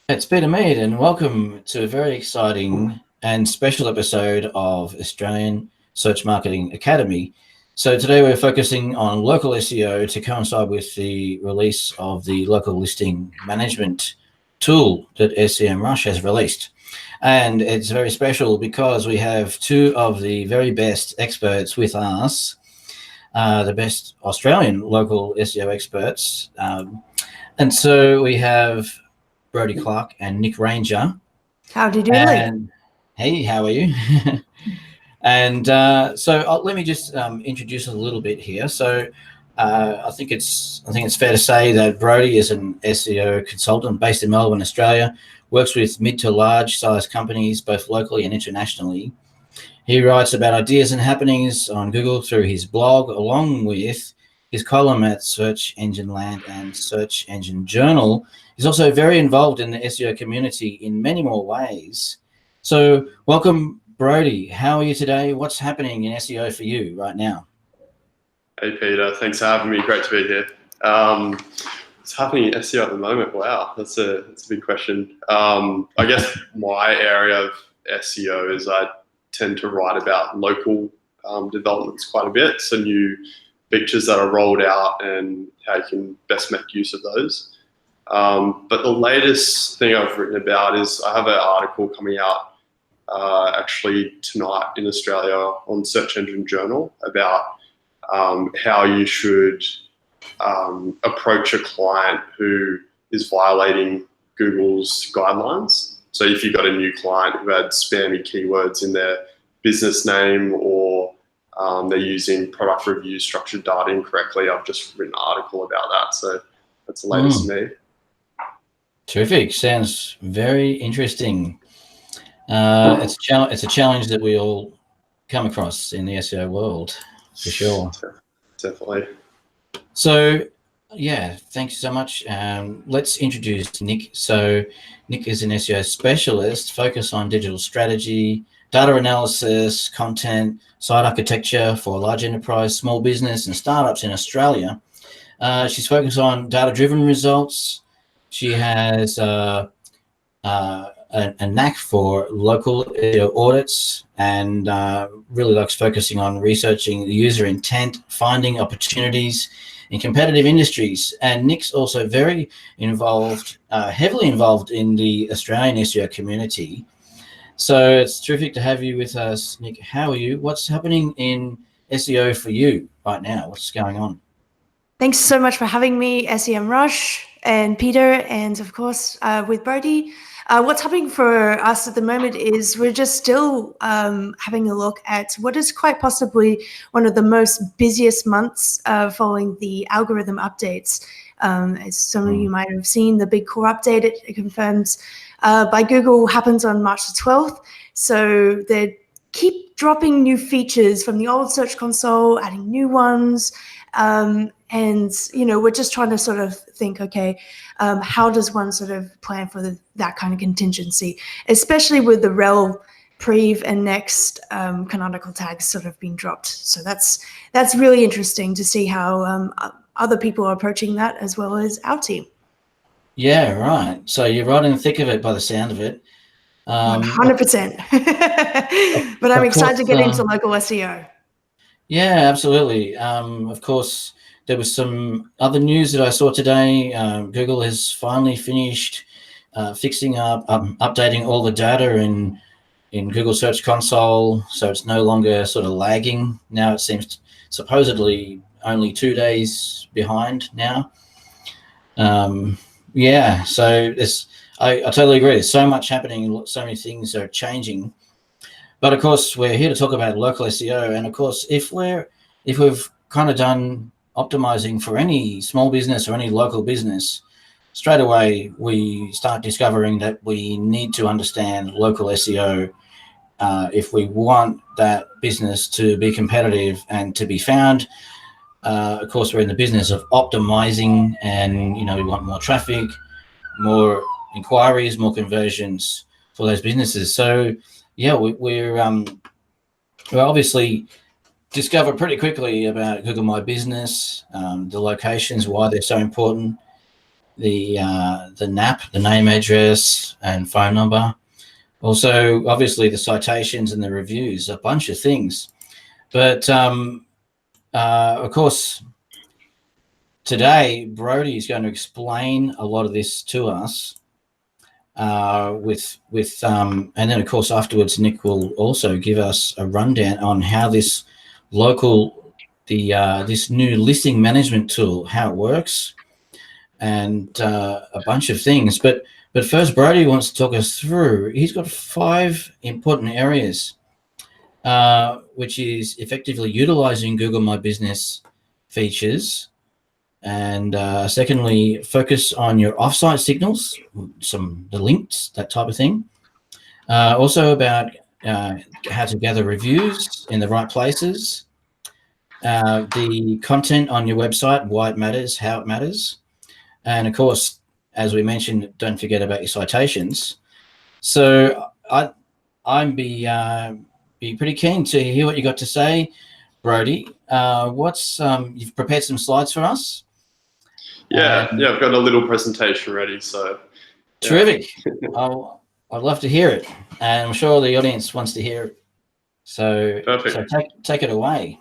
It's Peter Mead, and welcome to a very exciting and special episode of Australian Search Marketing Academy. So today we're focusing on local SEO to coincide with the release of the local listing management tool that Semrush has released. And it's very special because we have two of the very best experts with us, the best Australian local SEO experts. And so we have Brodie Clark and Nick Ranger. Howdy doodly. And hey, how are you? And so let me just introduce a little bit here. So I think it's fair to say that Brodie is an SEO consultant based in Melbourne, Australia. Works with mid to large size companies, both locally and internationally. He writes about ideas and happenings on Google through his blog, along with his column at Search Engine Land and Search Engine Journal. He's also very involved in the SEO community in many more ways. So welcome, Brodie. How are you today? What's happening in SEO for you right now? Hey, Peter. Thanks for having me. Great to be here. What's happening in SEO at the moment? Wow, that's a big question. I guess my area of SEO is I tend to write about local developments quite a bit, so new features that are rolled out and how you can best make use of those. But the latest thing I've written about is I have an article coming out actually tonight in Australia on Search Engine Journal about how you should approach a client who is violating Google's guidelines. So if you've got a new client who had spammy keywords in their business name or they're using product review structured data incorrectly, I've just written an article about that. So that's the latest to me. Terrific. Sounds very interesting. It's a challenge that we all come across in the SEO world, for sure. Definitely. So, yeah, thanks so much. Let's introduce Nick. So, Nick is an SEO specialist focused on digital strategy, data analysis, content, site architecture for large enterprise, small business, and startups in Australia. She's focused on data-driven results. She has a knack for local audits and really likes focusing on researching the user intent, finding opportunities in competitive industries. And Nick's also very involved, heavily involved in the Australian SEO community. So it's terrific to have you with us, Nick. How are you? What's happening in SEO for you right now? What's going on? Thanks so much for having me, Semrush and Peter, and of course with Brodie. What's happening for us at the moment is we're just still having a look at what is quite possibly one of the most busiest months following the algorithm updates. As some of you might have seen, the big core update, it confirms by Google happens on March the 12th. So they keep dropping new features from the old Search Console, adding new ones. And, you know, we're just trying to sort of think, okay, how does one sort of plan for that kind of contingency, especially with the rel, prev, and next canonical tags sort of being dropped. So that's really interesting to see how other people are approaching that as well as our team. Yeah, right. So you're right in the thick of it by the sound of it. 100%. But I'm excited to get into local SEO. Yeah, absolutely. Of course, there was some other news that I saw today. Google has finally finished fixing up, updating all the data in Google Search Console, so it's no longer sort of lagging. Now it seems supposedly only 2 days behind now. Yeah, so I totally agree. There's so much happening, so many things are changing. But of course, we're here to talk about local SEO, and of course, if we've kind of done optimizing for any small business or any local business, straight away we start discovering that we need to understand local SEO if we want that business to be competitive and to be found. Of course, we're in the business of optimizing, and we want more traffic, more inquiries, more conversions for those businesses. So yeah, we're obviously discover pretty quickly about Google My Business, the locations, why they're so important. the NAP, the name, address, and phone number. Also, obviously, the citations and the reviews, a bunch of things. But of course, today Brodie is going to explain a lot of this to us. And then of course afterwards, Nick will also give us a rundown on how this this new listing management tool, how it works, and a bunch of things. But first, Brodie wants to talk us through. He's got 5 important areas, which is effectively utilizing Google My Business features, and secondly, focus on your offsite signals, the links, that type of thing. Also about how to gather reviews in the right places, the content on your website, why it matters, how it matters, and of course, as we mentioned, don't forget about your citations. So I'd be pretty keen to hear what you got to say, Brodie. You've prepared some slides for us? Yeah, I've got a little presentation ready, so. Yeah. Terrific. I'd love to hear it, and I'm sure the audience wants to hear it. So, perfect. So take it away.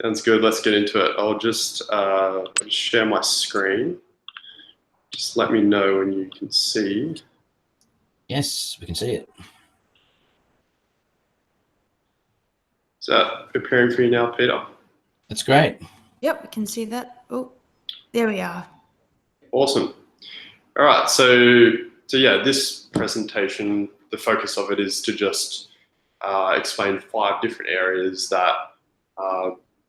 Sounds good. Let's get into it. I'll just share my screen. Just let me know when you can see. Yes, we can see it. Is that appearing for you now, Peter? That's great. Yep, we can see that. Oh, there we are. Awesome. All right. So yeah, this presentation, the focus of it is to just explain 5 different areas that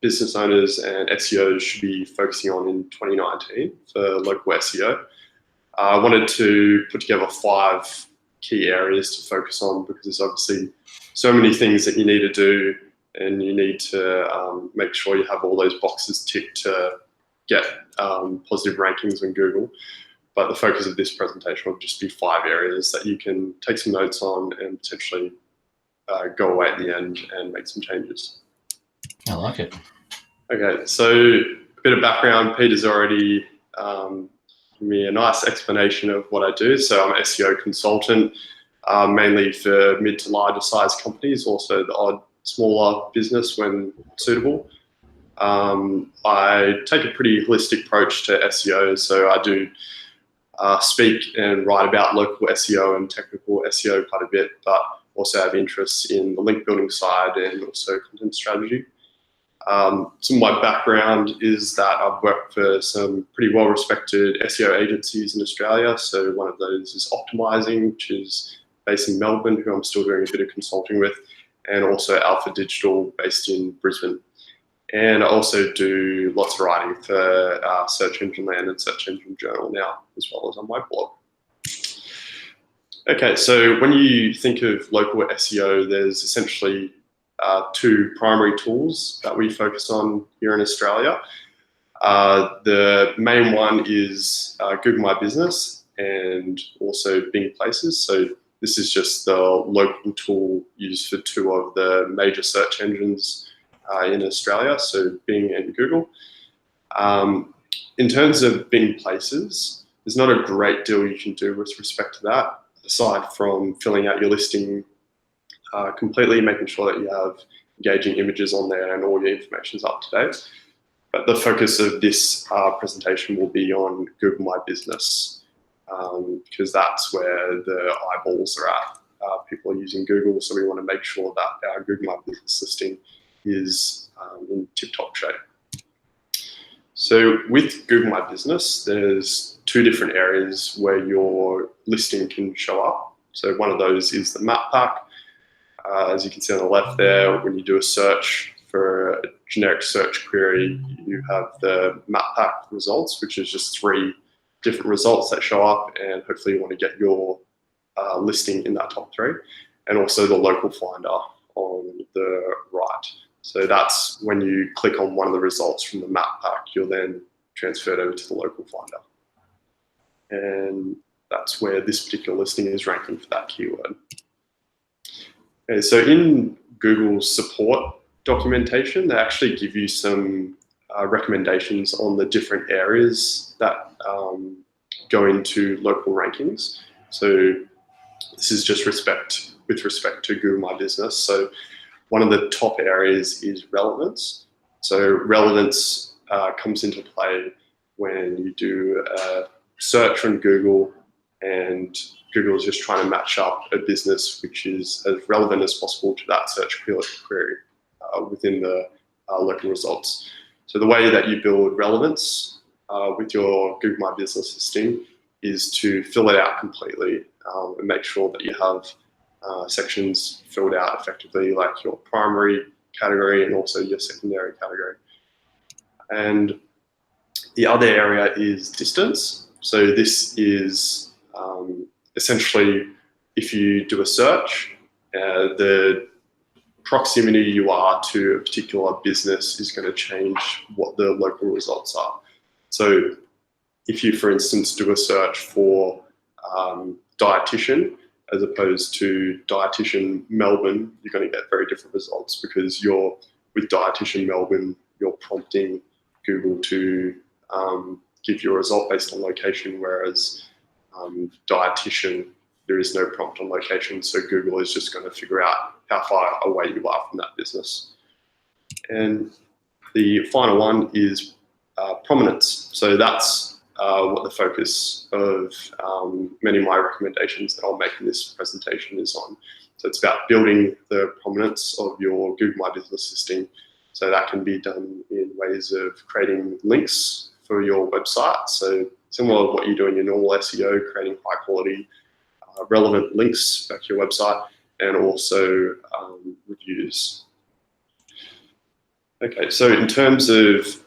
business owners and SEOs should be focusing on in 2019 for local SEO. I wanted to put together 5 key areas to focus on because there's obviously so many things that you need to do, and you need to make sure you have all those boxes ticked to get positive rankings on Google. But the focus of this presentation will just be 5 areas that you can take some notes on and potentially go away at the end and make some changes. I like it. Okay, so a bit of background. Peter's already given me a nice explanation of what I do. So I'm an SEO consultant, mainly for mid to larger size companies, also the odd smaller business when suitable. I take a pretty holistic approach to SEO, so I do speak and write about local SEO and technical SEO quite a bit, but also have interests in the link building side and also content strategy. Some of my background is that I've worked for some pretty well-respected SEO agencies in Australia. So one of those is Optimizing, which is based in Melbourne, who I'm still doing a bit of consulting with, and also Alpha Digital, based in Brisbane. And I also do lots of writing for Search Engine Land and Search Engine Journal now, as well as on my blog. Okay, so when you think of local SEO, there's essentially 2 primary tools that we focus on here in Australia. The main one is Google My Business and also Bing Places. So this is just the local tool used for 2 of the major search engines in Australia, so Bing and Google. In terms of Bing Places, there's not a great deal you can do with respect to that, aside from filling out your listing completely, making sure that you have engaging images on there and all your information is up to date. But the focus of this presentation will be on Google My Business, because that's where the eyeballs are at. People are using Google, so we want to make sure that our Google My Business listing is in tip-top shape. So with Google My Business, there's 2 different areas where your listing can show up. So one of those is the map pack. As you can see on the left there, when you do a search for a generic search query, you have the map pack results, which is just 3 different results that show up, and hopefully you want to get your listing in that top 3. And also the local finder on the right. So that's when you click on one of the results from the map pack, you're then transferred over to the local finder. And that's where this particular listing is ranking for that keyword. Okay, so in Google's support documentation, they actually give you some recommendations on the different areas that go into local rankings. So this is just with respect to Google My Business. So one of the top areas is relevance. So relevance comes into play when you do a search on Google and Google is just trying to match up a business which is as relevant as possible to that search query within the local results. So the way that you build relevance with your Google My Business listing is to fill it out completely and make sure that you have sections filled out effectively, like your primary category and also your secondary category. And the other area is distance. So this is essentially, if you do a search, the proximity you are to a particular business is going to change what the local results are. So if you, for instance, do a search for dietitian as opposed to dietitian Melbourne, you're going to get very different results because with dietitian Melbourne, you're prompting Google to give you a result based on location, whereas dietitian, there is no prompt on location, so Google is just going to figure out how far away you are from that business. And the final one is prominence. So that's what the focus of many of my recommendations that I'll make in this presentation is on. So it's about building the prominence of your Google My Business listing. So that can be done in ways of creating links for your website. So similar to what you do in your normal SEO, creating high quality, relevant links back to your website, and also reviews. Okay, so in terms of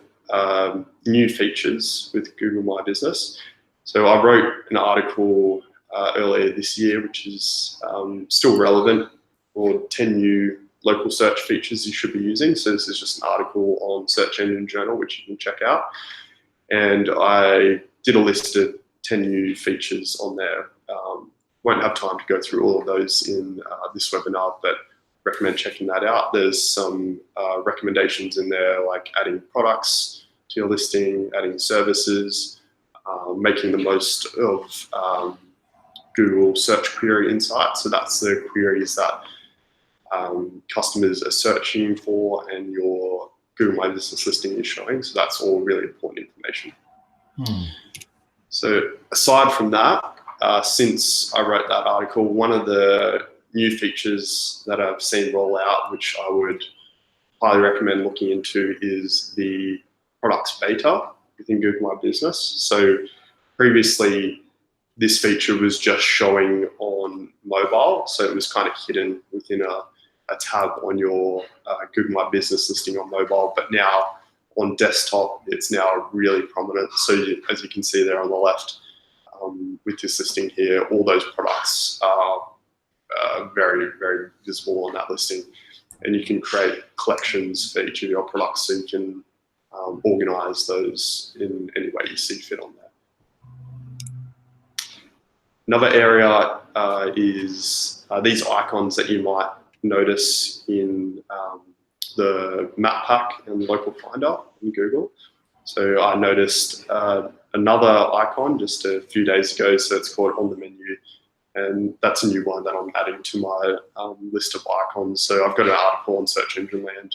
new features with Google My Business, so I wrote an article earlier this year, which is still relevant, for 10 new local search features you should be using. So this is just an article on Search Engine Journal, which you can check out. And I did a list of 10 new features on there. Won't have time to go through all of those in this webinar, but recommend checking that out. There's some recommendations in there, like adding products to your listing, adding services, making the most of Google search query insights. So that's the queries that customers are searching for and your Google My Business listing is showing. So that's all really important information. So aside from that, since I wrote that article, one of the new features that I've seen roll out, which I would highly recommend looking into, is the products beta within Google My Business. So previously, this feature was just showing on mobile. So it was kind of hidden within a tab on your Google My Business listing on mobile. But now on desktop, it's now really prominent. So as you can see there on the left, with this listing here, all those products are very, very visible on that listing. And you can create collections for each of your products, so you can organize those in any way you see fit on there. Another area is these icons that you might notice in the map pack and local finder in Google. So I noticed another icon just a few days ago, so it's called On the Menu, and that's a new one that I'm adding to my list of icons. So I've got an article on Search Engine Land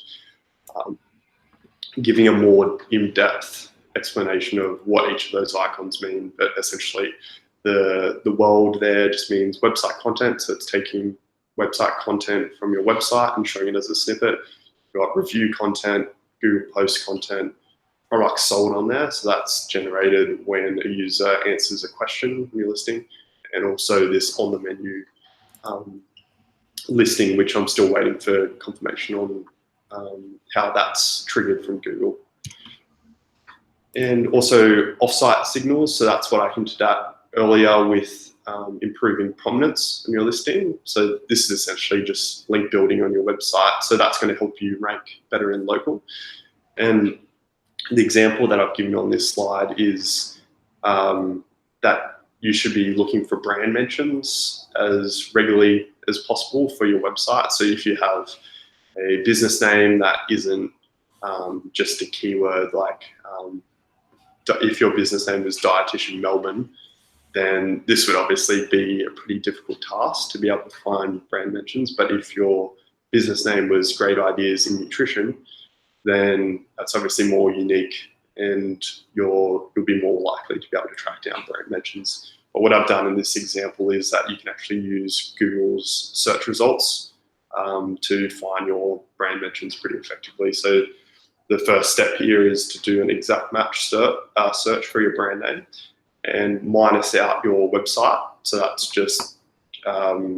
giving a more in-depth explanation of what each of those icons mean, but essentially the world there just means website content, so it's taking website content from your website and showing it as a snippet. You've got review content, Google Post content, products sold on there, so that's generated when a user answers a question in your listing, and also this on the menu listing, which I'm still waiting for confirmation on how that's triggered from Google. And also offsite signals, so that's what I hinted at earlier with improving prominence in your listing. So this is essentially just link building on your website, so that's going to help you rank better in local. And the example that I've given on this slide is that you should be looking for brand mentions as regularly as possible for your website. So if you have a business name that isn't just a keyword, like if your business name is Dietitian Melbourne, then this would obviously be a pretty difficult task to be able to find brand mentions. But if your business name was Great Ideas in Nutrition, then that's obviously more unique, and you'll be more likely to be able to track down brand mentions. But what I've done in this example is that you can actually use Google's search results to find your brand mentions pretty effectively. So the first step here is to do an exact match search for your brand name and minus out your website. So that's just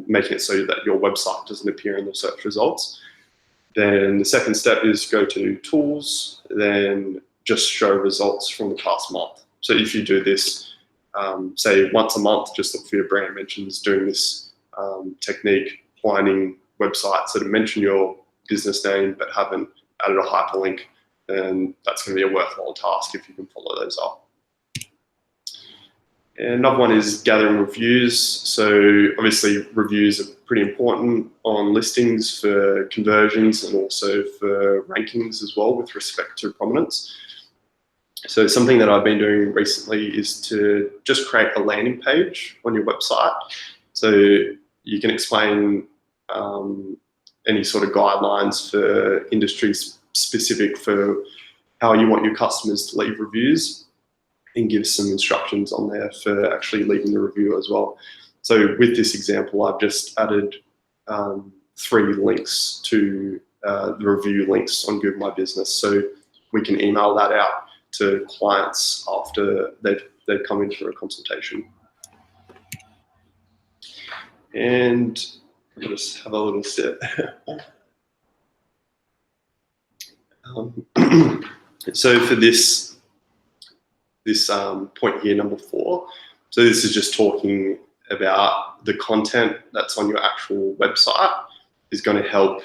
making it so that your website doesn't appear in the search results. Then the second step is go to tools, then just show results from the past month. So if you do this, say once a month, just look for your brand mentions, doing this technique, finding websites that have mentioned your business name but haven't added a hyperlink, then that's going to be a worthwhile task if you can follow those up. And another one is gathering reviews. So obviously reviews are pretty important on listings for conversions and also for rankings as well with respect to prominence. So something that I've been doing recently is to just create a landing page on your website. So you can explain any sort of guidelines for industry specific for how you want your customers to leave reviews, and give some instructions on there for actually leaving the review as well. So with this example, I've just added 3 links to the review links on Google My Business. So we can email that out to clients after they've come in for a consultation. And I'll just have a little sip. So for this point here, number 4, so this is just talking about the content that's on your actual website is going to help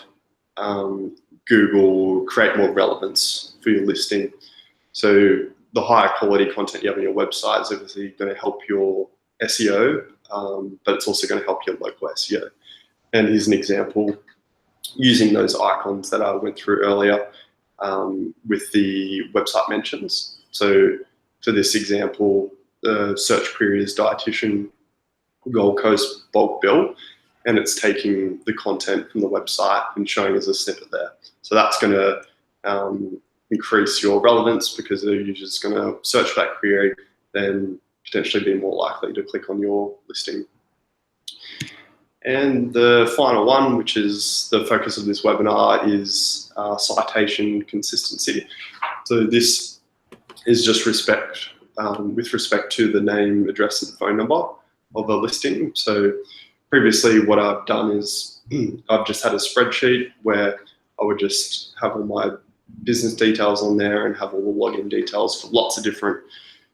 Google create more relevance for your listing. So the higher quality content you have on your website is obviously going to help your SEO, but it's also going to help your local SEO. And here's an example using those icons that I went through earlier with the website mentions. So for this example, the search query is dietitian Gold Coast bulk bill, and it's taking the content from the website and showing as a snippet there. So that's going to increase your relevance because the user's going to search for that query, then potentially be more likely to click on your listing. And the final one, which is the focus of this webinar, is citation consistency. So this is just with respect to the name, address, and phone number of a listing. So previously what I've done is I've just had a spreadsheet where I would just have all my business details on there and have all the login details for lots of different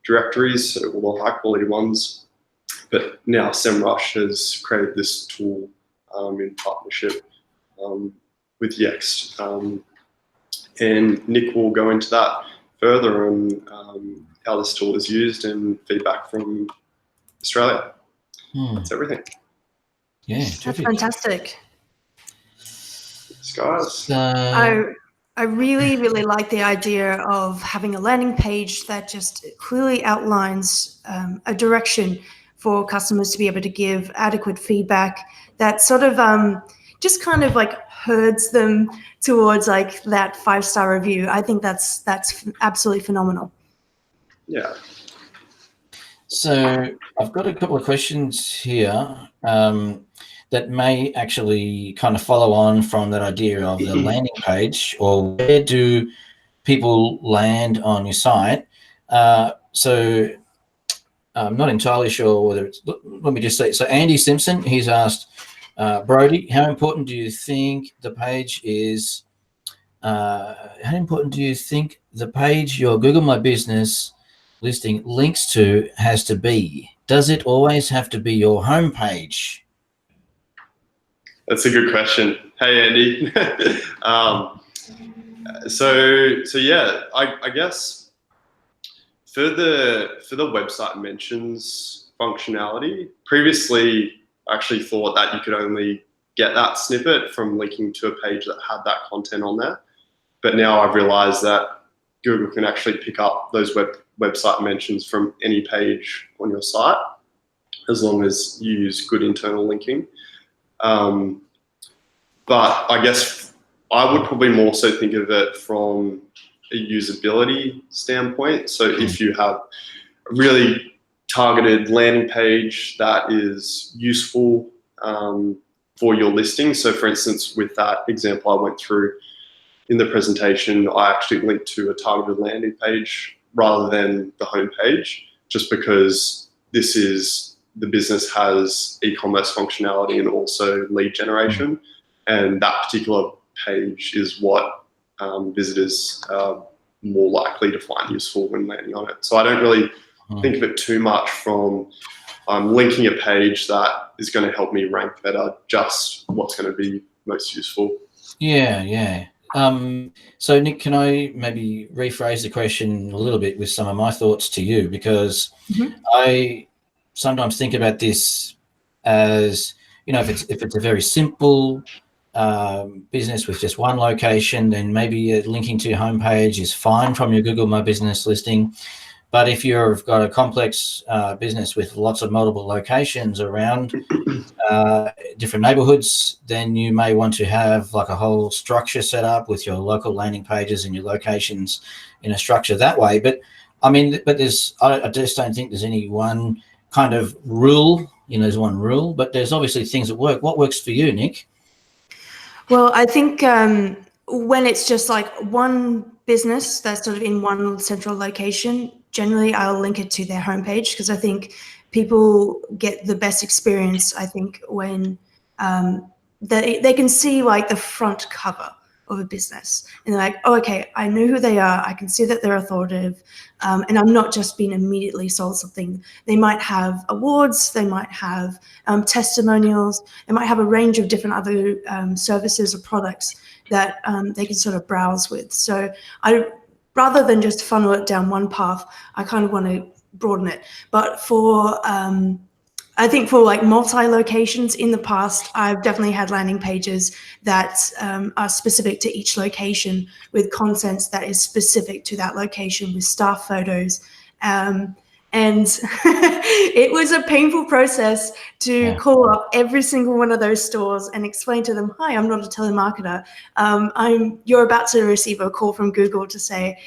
directories, so all the high quality ones. But now Semrush has created this tool in partnership with Yext. And Nick will go into that further on how this tool is used and feedback from Australia. That's everything. Yeah, That's terrific. fantastic. Thanks, guys. I really, really like the idea of having a landing page that just clearly outlines a direction for customers to be able to give adequate feedback that sort of just kind of like herds them towards like that 5-star review. I think that's absolutely phenomenal. Yeah. So I've got a couple of questions here that may actually kind of follow on from that idea of the landing page, or where do people land on your site? So I'm not entirely sure whether it's, let me just say, so Andy Simpson, he's asked, Brodie, how important do you think the page is, how important do you think the page your Google My Business listing links to has to be? Does it always have to be your home page? That's a good question. Hey, Andy. So yeah, I guess for the website mentions functionality, previously I actually thought that you could only get that snippet from linking to a page that had that content on there. But now I've realized that Google can actually pick up those website mentions from any page on your site. as long as you use good internal linking. But I guess I would probably more so think of it from a usability standpoint. So if you have a really targeted landing page that is useful for your listing. So for instance, with that example I went through in the presentation, I actually linked to a targeted landing page rather than the home page, just because the business has e-commerce functionality and also lead generation. And that particular page is what visitors are more likely to find useful when landing on it. So I don't really think of it too much from linking a page that is going to help me rank better, just what's going to be most useful. Yeah. So Nick, can I maybe rephrase the question a little bit with some of my thoughts to you? Because I sometimes think about this as, if it's a very simple business with just one location, then maybe linking to your homepage is fine from your Google My Business listing. But if you've got a complex business with lots of multiple locations around different neighborhoods, then you may want to have like a whole structure set up with your local landing pages and your locations in a structure that way. But I mean, I just don't think there's any one kind of rule. There's one rule, but there's obviously things that work. What works for you, Nick? Well, I think when it's just like one business that's sort of in one central location, generally I'll link it to their homepage, because I think people get the best experience, I think, when they can see like the front cover of a business and they're like, oh, okay, I know who they are. I can see that they're authoritative, and I'm not just being immediately sold something. They might have awards, they might have testimonials, they might have a range of different other services or products that they can sort of browse with. So rather than just funnel it down one path, I kind of want to broaden it. But I think for like multi-locations in the past, I've definitely had landing pages that are specific to each location, with content that is specific to that location, with staff photos. And it was a painful process to call up every single one of those stores and explain to them, hi, I'm not a telemarketer. You're about to receive a call from Google to say,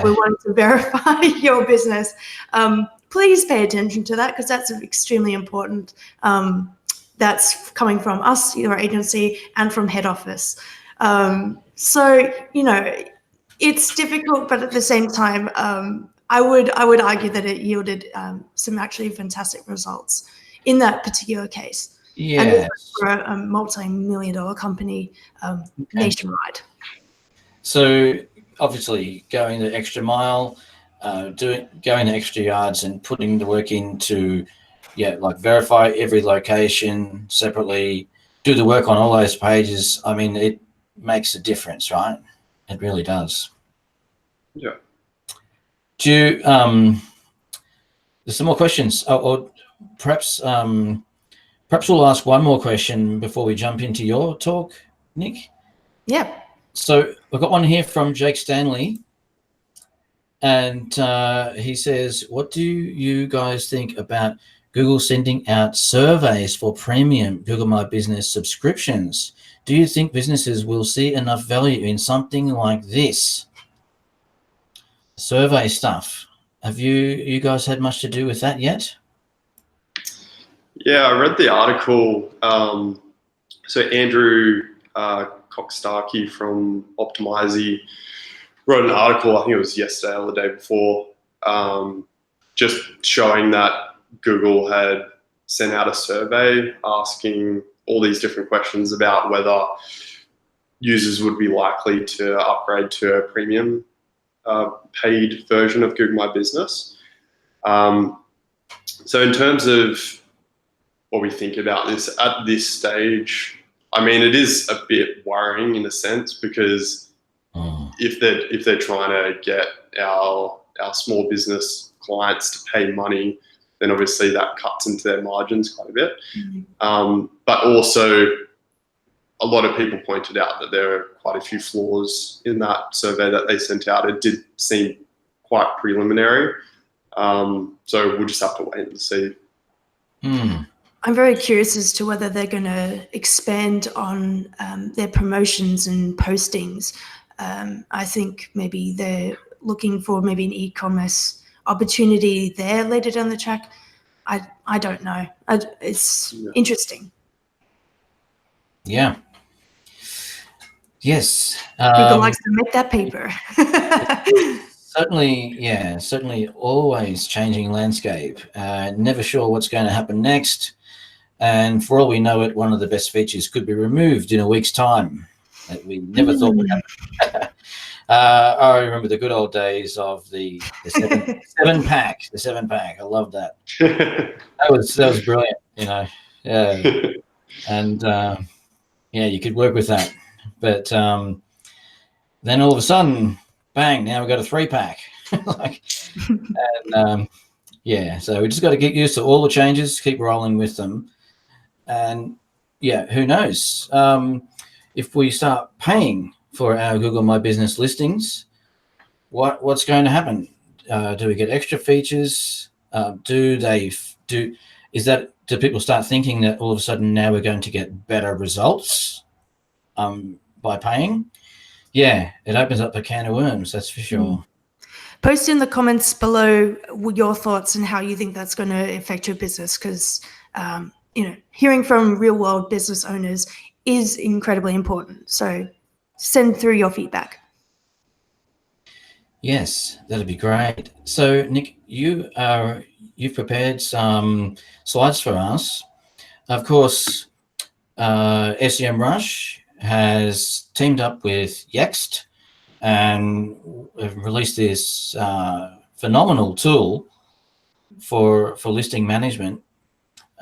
we want to verify your business. Please pay attention to that, because that's extremely important. That's coming from us, your agency, and from head office. So, it's difficult, but at the same time, I would argue that it yielded some actually fantastic results in that particular case. And also for a multi-million-dollar company nationwide. So obviously going the extra mile, going the extra yards and putting the work into, like verify every location separately, do the work on all those pages. I mean, it makes a difference, right? It really does. Yeah. Do you, there's some more questions, or perhaps we'll ask one more question before we jump into your talk, Nick. Yeah. So we've got one here from Jake Stanley. And he says, what do you guys think about Google sending out surveys for premium Google My Business subscriptions? Do you think businesses will see enough value in something like this? Survey stuff. Have you guys had much to do with that yet? Yeah, I read the article. So Andrew Kokstarki from Optimizy wrote an article, I think it was yesterday or the day before, just showing that Google had sent out a survey asking all these different questions about whether users would be likely to upgrade to a premium paid version of Google My Business. So in terms of what we think about this at this stage, I mean, it is a bit worrying in a sense, because if they're trying to get our small business clients to pay money, then obviously that cuts into their margins quite a bit. But also, a lot of people pointed out that there are quite a few flaws in that survey that they sent out. It did seem quite preliminary. So we'll just have to wait and see. I'm very curious as to whether they're going to expand on their promotions and postings. I think maybe they're looking for maybe an e-commerce opportunity there later down the track. I don't know. It's interesting. Yeah. Yes. Google likes to make that paper. Certainly always changing landscape. Never sure what's going to happen next. And for all we know it, one of the best features could be removed in a week's time that we never thought would happen. I remember the good old days of the seven pack. The 7-pack. I love that. That was brilliant, you know. Yeah. And you could work with that. But then all of a sudden, bang! Now we've got a 3-pack. So we just got to get used to all the changes, keep rolling with them, and who knows? If we start paying for our Google My Business listings, what's going to happen? Do we get extra features? Do people start thinking that all of a sudden now we're going to get better results by paying? Yeah, it opens up a can of worms, that's for sure. Post in the comments below your thoughts and how you think that's going to affect your business, because hearing from real world business owners is incredibly important. So send through your feedback. Yes, that'd be great. So Nick, you've prepared some slides for us. Of course, Semrush has teamed up with Yext and released this phenomenal tool for listing management.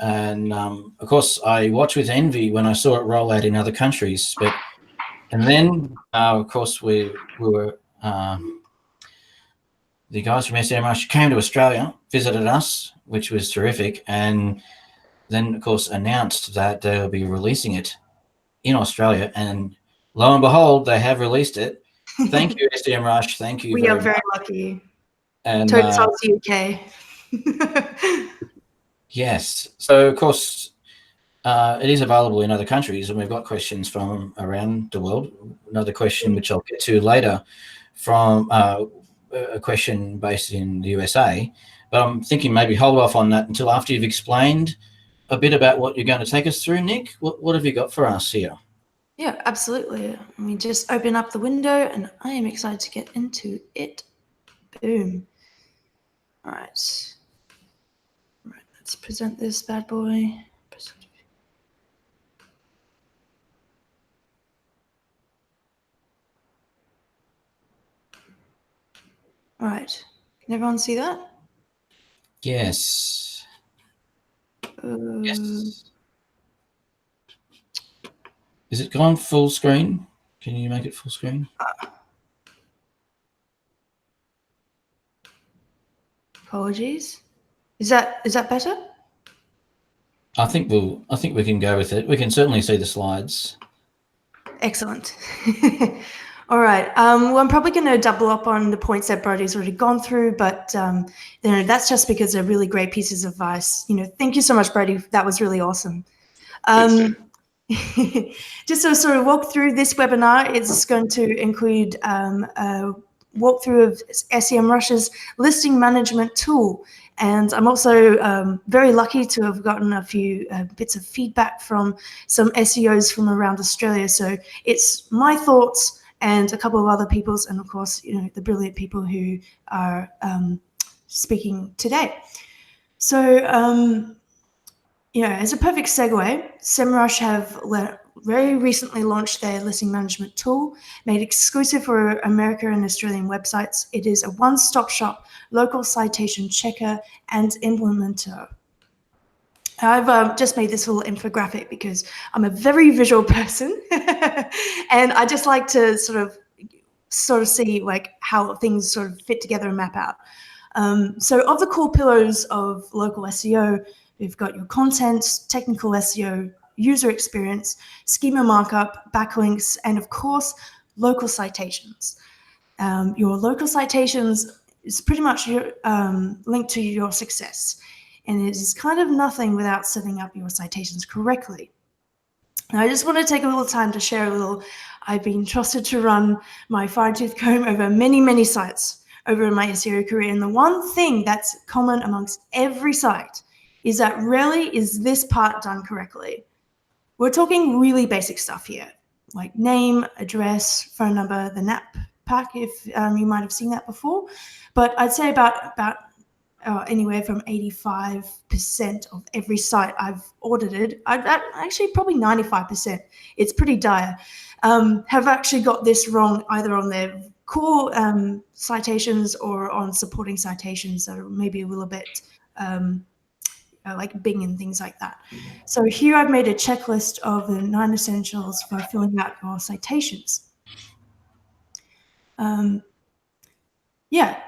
And of course, I watched with envy when I saw it roll out in other countries. And then, of course, we were the guys from Semrush came to Australia, visited us, which was terrific, and then, of course, announced that they'll be releasing it in Australia. And lo and behold, they have released it. Thank you, Semrush. Thank you. We are very lucky. And Total UK. Yes. So, of course, it is available in other countries, and we've got questions from around the world. Another question, which I'll get to later, from a question based in the USA. But I'm thinking maybe hold off on that until after you've explained a bit about what you're going to take us through, Nick. What have you got for us here? Yeah, absolutely. Let me just open up the window, and I am excited to get into it. Boom. All right. Let's present this bad boy. All right. Can everyone see that? Yes. Yes. Is it gone full screen? Can you make it full screen? Apologies. Is that better? I think we can go with it. We can certainly see the slides. Excellent. All right. Well, I'm probably going to double up on the points that Brodie's already gone through, but that's just because they're really great pieces of advice. Thank you so much, Brodie. That was really awesome. Just to sort of walk through this webinar, it's going to include a walkthrough of Semrush's listing management tool. And I'm also very lucky to have gotten a few bits of feedback from some SEOs from around Australia. So it's my thoughts and a couple of other people's, and of course, the brilliant people who are speaking today. So, as a perfect segue, Semrush have very recently launched their listing management tool, made exclusive for America and Australian websites. It is a one-stop shop, local citation checker and implementer. I've just made this little infographic because I'm a very visual person, and I just like to sort of see like how things sort of fit together and map out. So of the core pillars of local SEO, we've got your content, technical SEO, user experience, schema markup, backlinks, and of course, local citations. Your local citations is pretty much linked to your success. And it is kind of nothing without setting up your citations correctly. And I just want to take a little time to share a little. I've been trusted to run my fine-tooth comb over many, many sites over my SEO career. And the one thing that's common amongst every site is that rarely is this part done correctly. We're talking really basic stuff here, like name, address, phone number, the NAP pack, if you might have seen that before. But I'd say about anywhere from 85% of every site I've audited, actually probably 95%, it's pretty dire, have actually got this wrong either on their core citations or on supporting citations that are maybe a little bit like Bing and things like that. So here I've made a checklist of the 9 essentials for filling out your citations. Yeah.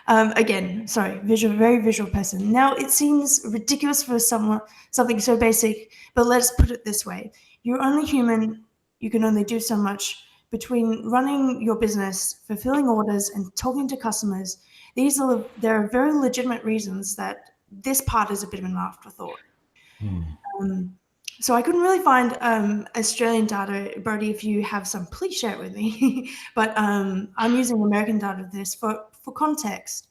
Again, sorry, very visual person. Now it seems ridiculous for something so basic, but let's put it this way. You're only human. You can only do so much. Between running your business, fulfilling orders, and talking to customers, there are very legitimate reasons that this part is a bit of an afterthought. So I couldn't really find Australian data. Brodie, if you have some, please share it with me. But I'm using American data of this for context.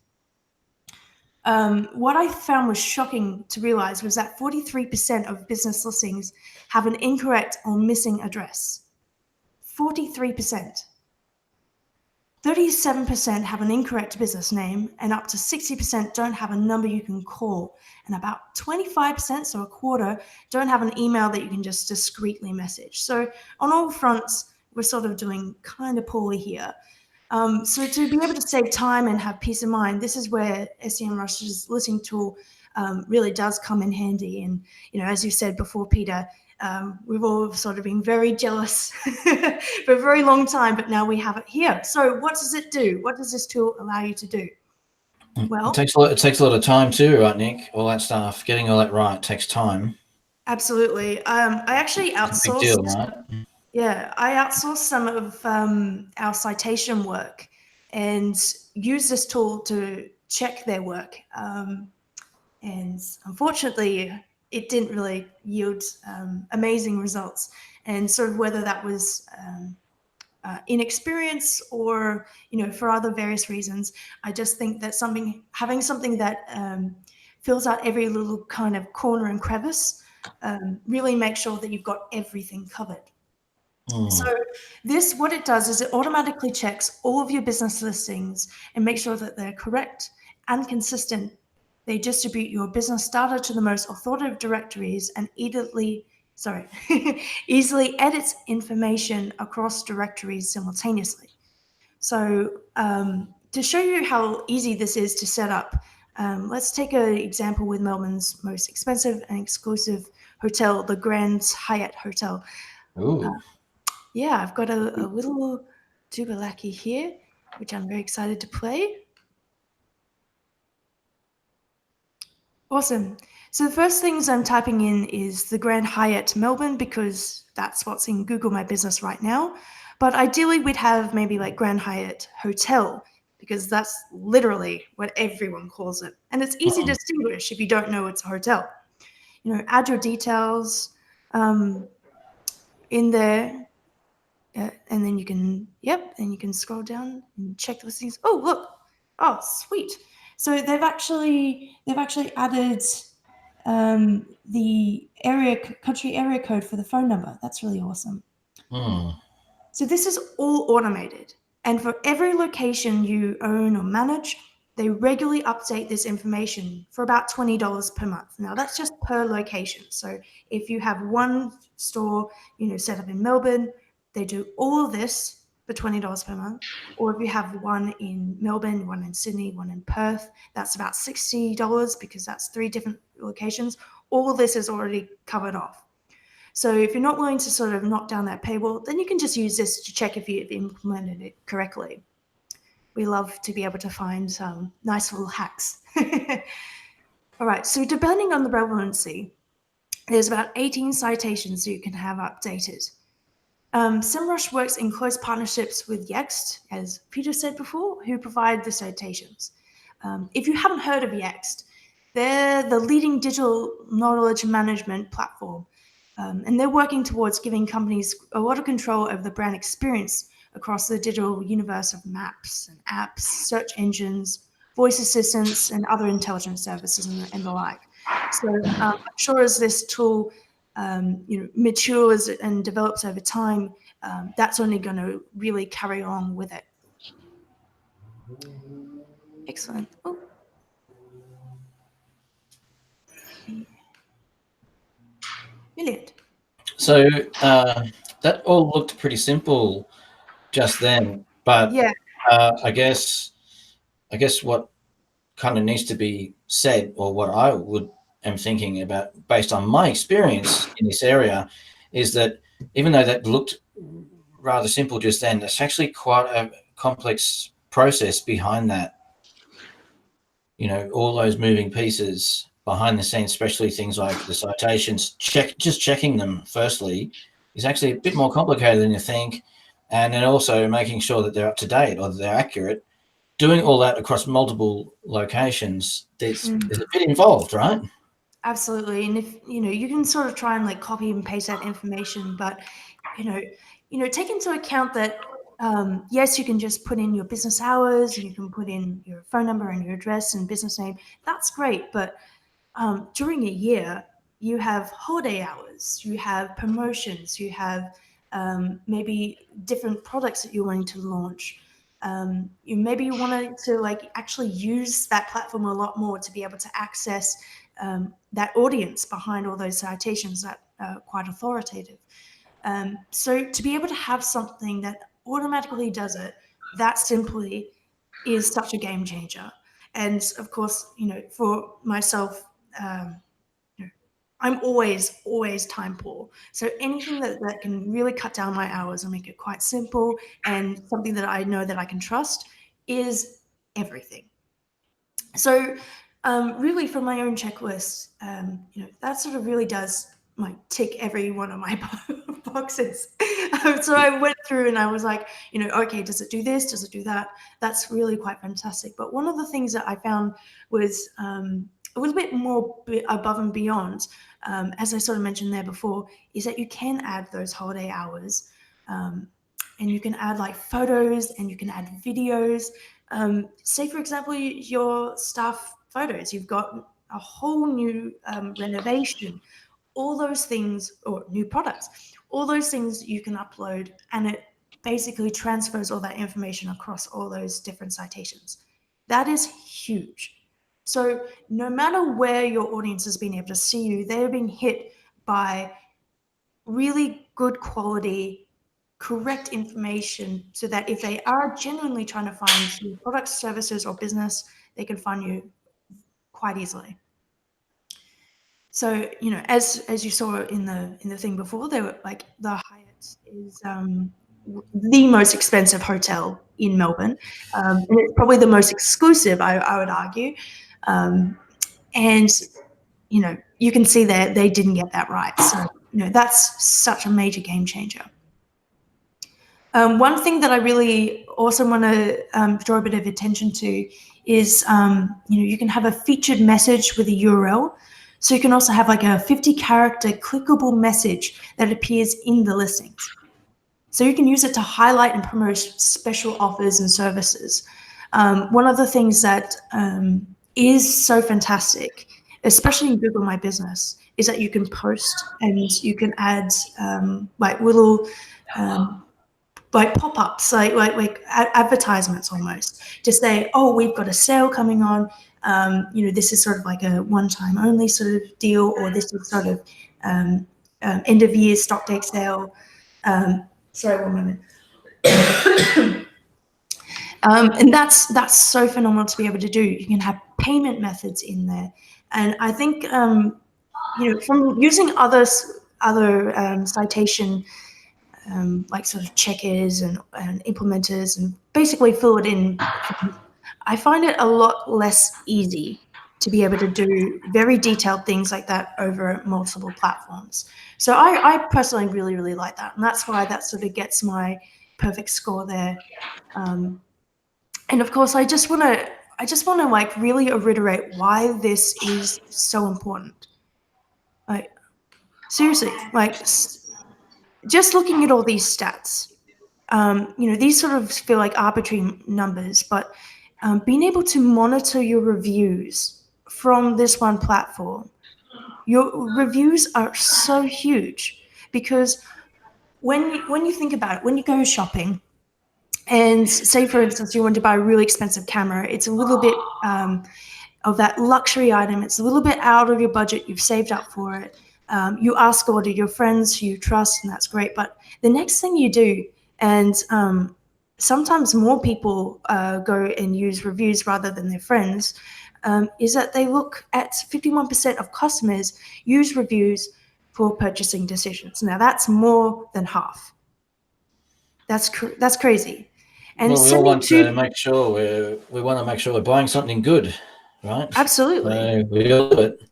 What I found was shocking to realize was that 43% of business listings have an incorrect or missing address. 43%. 37% have an incorrect business name, and up to 60% don't have a number you can call. And about 25%, so a quarter, don't have an email that you can just discreetly message. So on all fronts, we're sort of doing kind of poorly here. So to be able to save time and have peace of mind, this is where SEMrush's listing tool really does come in handy. And, as you said before, Peter, we've all sort of been very jealous for a very long time, but now we have it here. So what does it do? What does this tool allow you to do? Well, it takes a lot of time too, right, Nick? All that stuff, getting all that right takes time. Absolutely. I actually outsourced. Big deal, right? Yeah, I outsourced some of our citation work and use this tool to check their work. And unfortunately, it didn't really yield amazing results. And sort of whether that was inexperience or, for other various reasons, I just think that having something that fills out every little kind of corner and crevice really makes sure that you've got everything covered. So what it does is it automatically checks all of your business listings and makes sure that they're correct and consistent. They distribute your business data to the most authoritative directories and easily edits information across directories simultaneously. So to show you how easy this is to set up, let's take an example with Melbourne's most expensive and exclusive hotel, the Grand Hyatt Hotel. Ooh. Yeah, I've got a little Dubalaki here, which I'm very excited to play. Awesome. So the first things I'm typing in is the Grand Hyatt Melbourne because that's what's in Google My Business right now. But ideally, we'd have maybe like Grand Hyatt Hotel because that's literally what everyone calls it. And it's easy to distinguish if you don't know it's a hotel. Add your details in there. And then you can scroll down and check the listings. Oh, look. Oh, sweet. So they've actually added the country area code for the phone number. That's really awesome. So this is all automated. And for every location you own or manage, they regularly update this information for about $20 per month. Now that's just per location. So if you have one store, set up in Melbourne, they do all of this for $20 per month. Or if you have one in Melbourne, one in Sydney, one in Perth, that's about $60 because that's 3 different locations. All of this is already covered off. So if you're not willing to sort of knock down that paywall, then you can just use this to check if you've implemented it correctly. We love to be able to find some nice little hacks. All right, so depending on the relevancy, there's about 18 citations you can have updated. Semrush works in close partnerships with Yext, as Peter said before, who provide the citations. If you haven't heard of Yext, They're the leading digital knowledge management platform, and they're working towards giving companies a lot of control over the brand experience across the digital universe of maps and apps, search engines, voice assistants, and other intelligence services and the like. So I'm sure as this tool matures and develops over time, that's only going to really carry on with it. Excellent. Oh. Brilliant. So that all looked pretty simple just then, but Yeah. I guess what kind of needs to be said, or what I am thinking about based on my experience in this area, is that even though that looked rather simple just then, there's actually quite a complex process behind that. All those moving pieces behind the scenes, especially things like the citations, just checking them firstly is actually a bit more complicated than you think. And then also making sure that they're up to date or that they're accurate. Doing all that across multiple locations, there's a bit involved, right? Absolutely. And if you can sort of try and like copy and paste that information, but take into account that yes, you can just put in your business hours, you can put in your phone number and your address and business name. That's great, but during a year, you have holiday hours, you have promotions, you have maybe different products that you're wanting to launch. You wanted to like actually use that platform a lot more to be able to access that audience behind all those citations that are quite authoritative. So to be able to have something that automatically does it that simply is such a game changer. And of course, for myself, I'm always time poor. So anything that can really cut down my hours and make it quite simple and something that I know that I can trust is everything. So really for my own checklist, that sort of really does like tick every one of my boxes. So I went through and I was like, okay, does it do this? Does it do that? That's really quite fantastic. But one of the things that I found was a little bit more above and beyond, as I sort of mentioned there before, is that you can add those holiday hours, and you can add like photos and you can add videos. Say, for example, your staff photos, you've got a whole new renovation, all those things, or new products, all those things you can upload, and it basically transfers all that information across all those different citations. That is huge. So no matter where your audience has been able to see you, they're being hit by really good quality, correct information, so that if they are genuinely trying to find your products, services, or business, they can find you quite easily. So as you saw in the thing before, they were like the Hyatt is the most expensive hotel in Melbourne, and it's probably the most exclusive, I would argue. And you can see that they didn't get that right. So that's such a major game changer. One thing that I really also want to draw a bit of attention to is, you can have a featured message with a URL. So you can also have like a 50-character clickable message that appears in the listings. So you can use it to highlight and promote special offers and services. One of the things that is so fantastic, especially in Google My Business, is that you can post and you can add like little like pop-ups, like advertisements almost, to say, oh, we've got a sale coming on. This is sort of like a one-time only sort of deal, or this is sort of end of year stock take sale. Sorry, one moment. And that's so phenomenal to be able to do. You can have payment methods in there, and I think from using other citation like sort of checkers and implementers and basically fill it in, I find it a lot less easy to be able to do very detailed things like that over multiple platforms. So I personally really, really like that. And that's why that sort of gets my perfect score there. And of course, I I just want to like really reiterate why this is so important. Like seriously, like just looking at all these stats, these sort of feel like arbitrary numbers, but being able to monitor your reviews from this one platform, your reviews are so huge because when you think about it, when you go shopping, and say for instance you want to buy a really expensive camera, it's a little bit of that luxury item. It's a little bit out of your budget. You've saved up for it. You ask all of your friends who you trust, and that's great. But the next thing you do, and sometimes more people go and use reviews rather than their friends, is that they look at 51% of customers use reviews for purchasing decisions. Now that's more than half. That's crazy. And well, we all want 72 to make sure we want to make sure we're buying something good, right? Absolutely. So we all do it.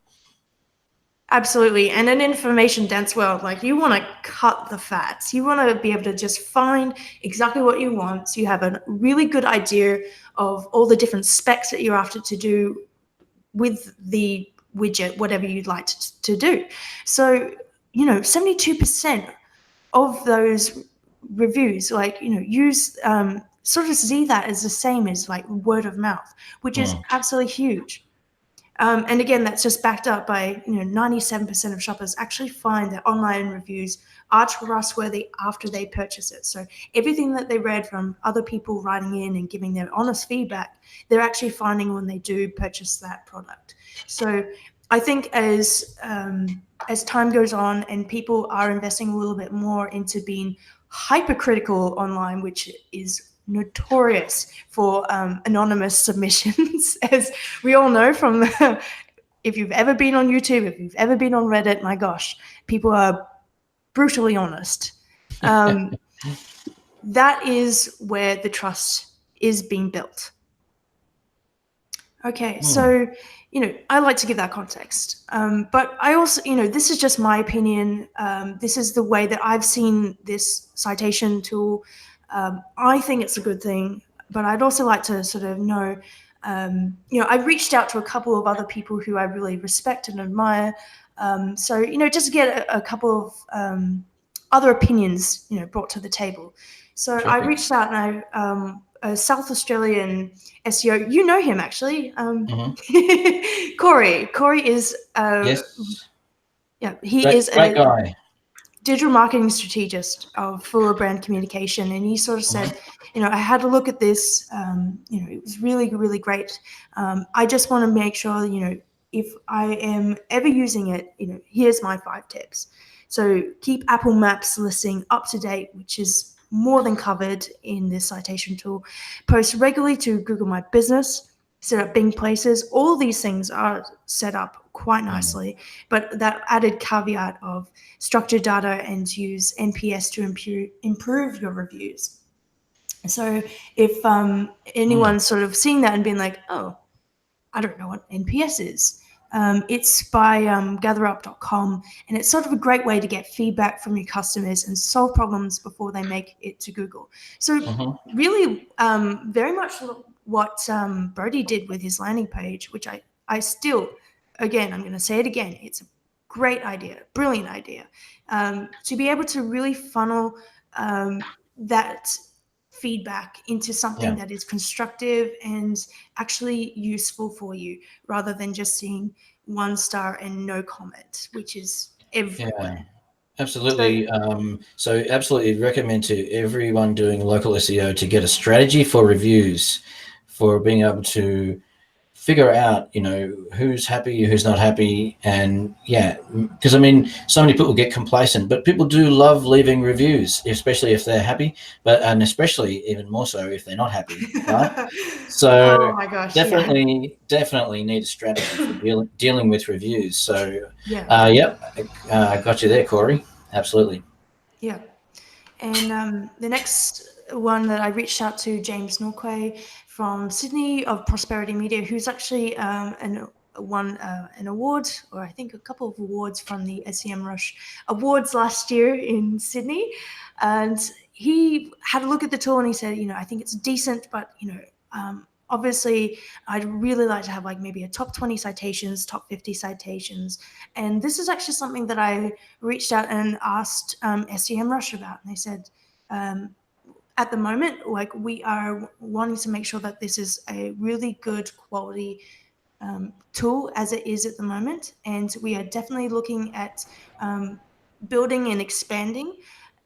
Absolutely. And in an information dense world, like you want to cut the fats. You want to be able to just find exactly what you want. So you have a really good idea of all the different specs that you're after to do with the widget, whatever you'd like to do. So, 72% of those reviews, use sort of see that as the same as like word of mouth, which is absolutely huge. And again, that's just backed up by 97% of shoppers actually find that online reviews are trustworthy after they purchase it. So everything that they read from other people writing in and giving their honest feedback, they're actually finding when they do purchase that product. So I think as time goes on and people are investing a little bit more into being hypercritical online, which is notorious for anonymous submissions, as we all know from if you've ever been on YouTube, if you've ever been on Reddit, my gosh, people are brutally honest. That is where the trust is being built. Okay, so I like to give that context, but I also, this is just my opinion. This is the way that I've seen this citation tool. I think it's a good thing, but I'd also like to sort of know, I've reached out to a couple of other people who I really respect and admire. So, just to get a couple of other opinions, brought to the table. So Terrific. I reached out and a South Australian SEO, you know him actually, Corey. Corey is, Yes. yeah, he Great, is great a guy. digital marketing strategist of fuller brand communication, and he sort of said, I had a look at this. It was really, really great. I just want to make sure, if I am ever using it, here's my 5 tips. So keep Apple Maps listing up to date, which is more than covered in this citation tool. Post regularly to Google My Business. Set up Bing places. All these things are set up quite nicely, but that added caveat of structured data and use NPS to improve your reviews. So if anyone's sort of seeing that and being like, oh, I don't know what NPS is, it's by gatherup.com, and it's sort of a great way to get feedback from your customers and solve problems before they make it to Google. So really very much what Brodie did with his landing page, which I still, again, I'm going to say it again, it's a great idea, brilliant idea, to be able to really funnel that feedback into something that is constructive and actually useful for you, rather than just seeing 1 star and no comment, which is everywhere. Yeah, absolutely. So absolutely recommend to everyone doing local SEO to get a strategy for reviews, for being able to figure out, who's happy, who's not happy. And because so many people get complacent, but people do love leaving reviews, especially if they're happy, and especially even more so if they're not happy, right? So oh my gosh, definitely need a strategy for dealing with reviews. So got you there, Corey. Absolutely. Yeah. And the next one that I reached out to, James Norquay from Sydney of Prosperity Media, who's actually won an award, or I think a couple of awards from the Semrush Awards last year in Sydney. And he had a look at the tool and he said, I think it's decent, but, obviously I'd really like to have like maybe a top 20 citations, top 50 citations. And this is actually something that I reached out and asked SEMrush about. And they said, at the moment, like we are wanting to make sure that this is a really good quality tool as it is at the moment. And we are definitely looking at building and expanding.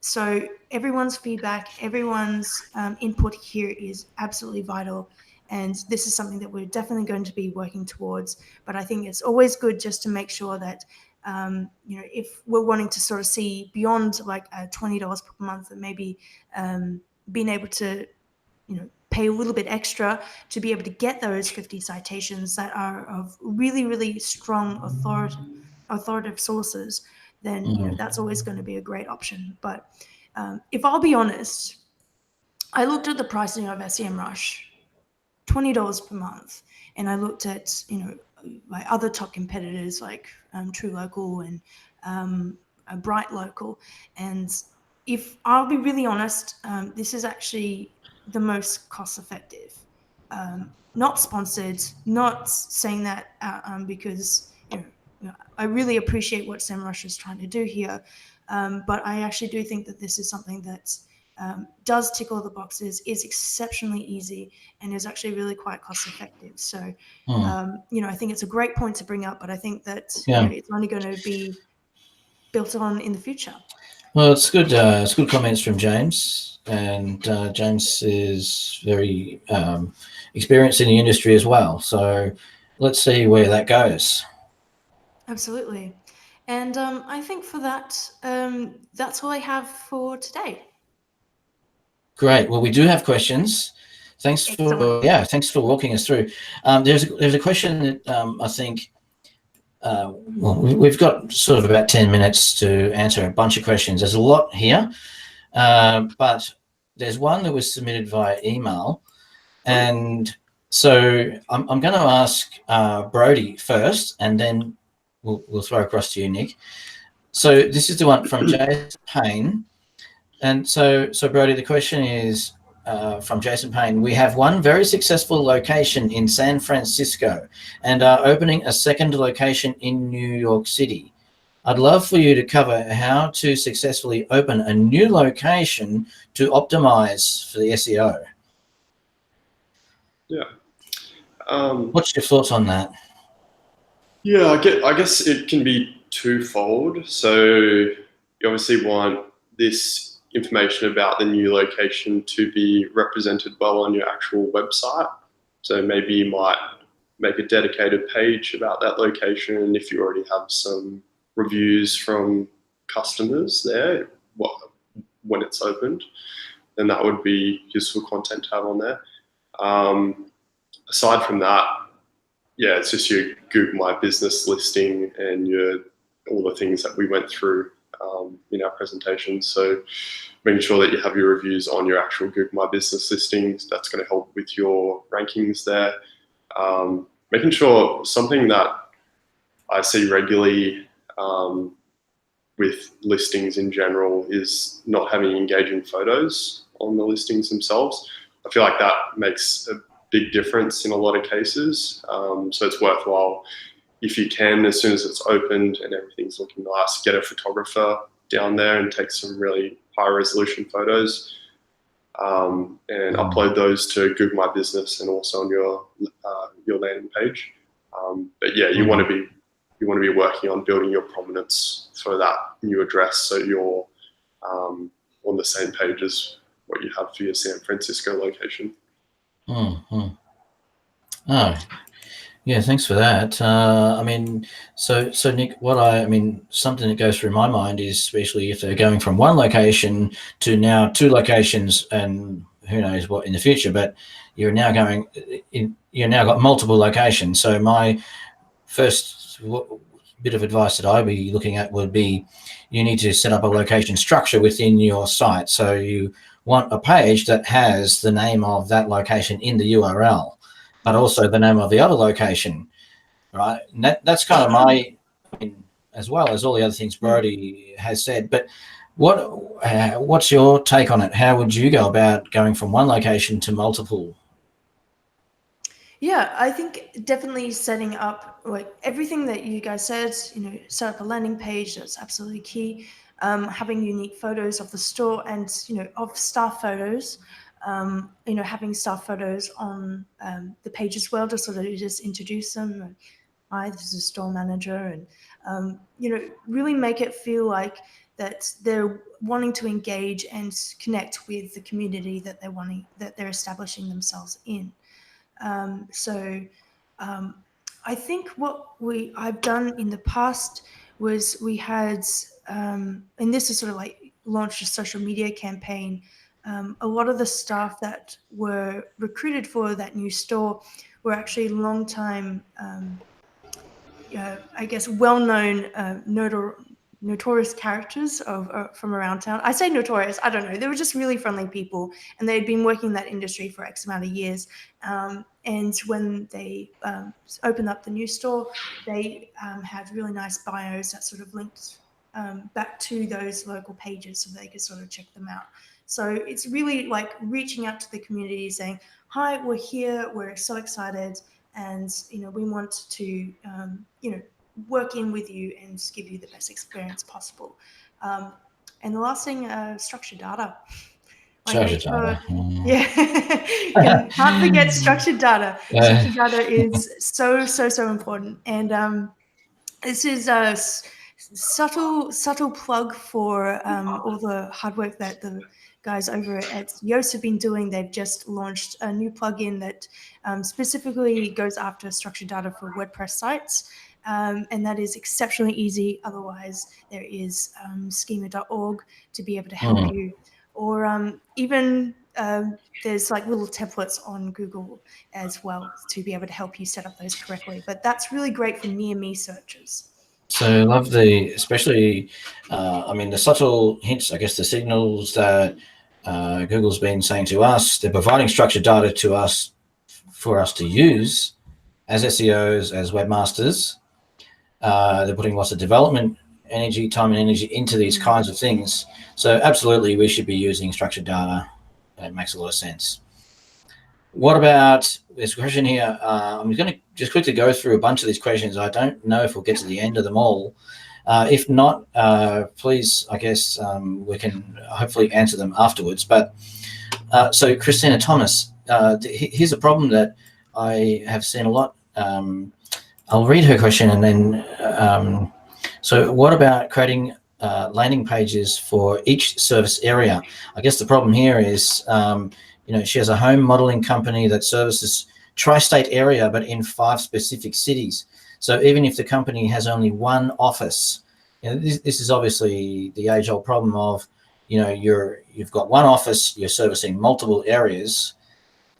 So everyone's feedback, everyone's input here is absolutely vital. And this is something that we're definitely going to be working towards. But I think it's always good just to make sure that, if we're wanting to sort of see beyond like $20 per month, and maybe being able to, pay a little bit extra to be able to get those 50 citations that are of really, really strong authoritative sources, then that's always going to be a great option. But if I'll be honest, I looked at the pricing of SEMrush, $20 per month, and I looked at my other top competitors like True Local and Bright Local, and if I'll be really honest, this is actually the most cost effective. Not sponsored, not saying that because I really appreciate what Semrush is trying to do here, but I actually do think that this is something that does tick all the boxes, is exceptionally easy, and is actually really quite cost effective. So, I think it's a great point to bring up, but I think that it's only going to be built on in the future. Well, it's good. It's good comments from James, and James is very experienced in the industry as well. So let's see where that goes. Absolutely, and I think for that, that's all I have for today. Great. Well, we do have questions. Thanks for walking us through. There's a question that I think. We've got sort of about 10 minutes to answer a bunch of questions. There's a lot here, but there's one that was submitted via email. And so I'm going to ask Brodie first, and then we'll throw across to you, Nick. So this is the one from Jason Payne. And so Brodie, the question is, from Jason Payne, we have one very successful location in San Francisco and are opening a second location in New York City. I'd love for you to cover how to successfully open a new location to optimize for the SEO. Yeah. What's your thoughts on that? Yeah, I guess it can be twofold. So you obviously want this information about the new location to be represented well on your actual website. So maybe you might make a dedicated page about that location if you already have some reviews from customers there when it's opened, then that would be useful content to have on there. Aside from that, it's just your Google My Business listing and all the things that we went through in our presentation. So making sure that you have your reviews on your actual Google My Business listings, that's going to help with your rankings there. Making sure something that I see regularly with listings in general is not having engaging photos on the listings themselves. I feel like that makes a big difference in a lot of cases. So it's worthwhile, if you can, as soon as it's opened and everything's looking nice, get a photographer down there and take some really high resolution photos and upload those to Google My Business and also on your landing page. But yeah, you want to be working on building your prominence for that new address, so you're on the same page as what you have for your San Francisco location. Oh, yeah, thanks for that. So Nick, something that goes through my mind is, especially if they're going from one location to now two locations, and who knows what in the future, but you're now got multiple locations. So my first bit of advice that I'd be looking at would be, you need to set up a location structure within your site. So you want a page that has the name of that location in the URL, but also the name of the other location, right? And that's kind of as well as all the other things Brodie has said. But what's your take on it? How would you go about going from one location to multiple? Yeah, I think definitely setting up like everything that you guys said, set up a landing page, that's absolutely key. Having unique photos of the store and, of staff photos, having staff photos on the page as well, just so that you just introduce them. And, hi, this is a store manager, and, really make it feel like that they're wanting to engage and connect with the community that they're establishing themselves in. So I think what I've done in the past was we had, and this is sort of like launched a social media campaign. A lot of the staff that were recruited for that new store were actually long-time, I guess, well-known, notorious characters from around town. I say notorious, I don't know. They were just really friendly people, and they'd been working in that industry for X amount of years. And when they opened up the new store, they had really nice bios that sort of linked back to those local pages so they could sort of check them out. So it's really like reaching out to the community saying, hi, we're here, we're so excited, and we want to work in with you and give you the best experience possible. And the last thing, structured data. Like Structured make sure, data. yeah, can't forget structured data. Structured data is so important. And this is a subtle plug for all the hard work that the guys over at Yoast have been doing. They've just launched a new plugin that specifically goes after structured data for WordPress sites. And that is exceptionally easy. Otherwise, there is schema.org to be able to help you. Or even there's like little templates on Google as well to be able to help you set up those correctly. But that's really great for near me searches. So love especially, the subtle hints, I guess the signals that Google's been saying to us. They're providing structured data to us for us to use as SEOs, as webmasters. They're putting lots of development energy, time and energy into these kinds of things. So absolutely, we should be using structured data. It makes a lot of sense. What about this question here? I'm going to just quickly go through a bunch of these questions. I don't know if we'll get to the end of them all. If not, please, I guess we can hopefully answer them afterwards. But so Christina Thomas, here's a problem that I have seen a lot. I'll read her question and then, so what about creating landing pages for each service area? I guess the problem here is, she has a home modeling company that services tri-state area, but in 5 specific cities. So even if the company has only one office, this is obviously the age-old problem of, you've got one office, you're servicing multiple areas,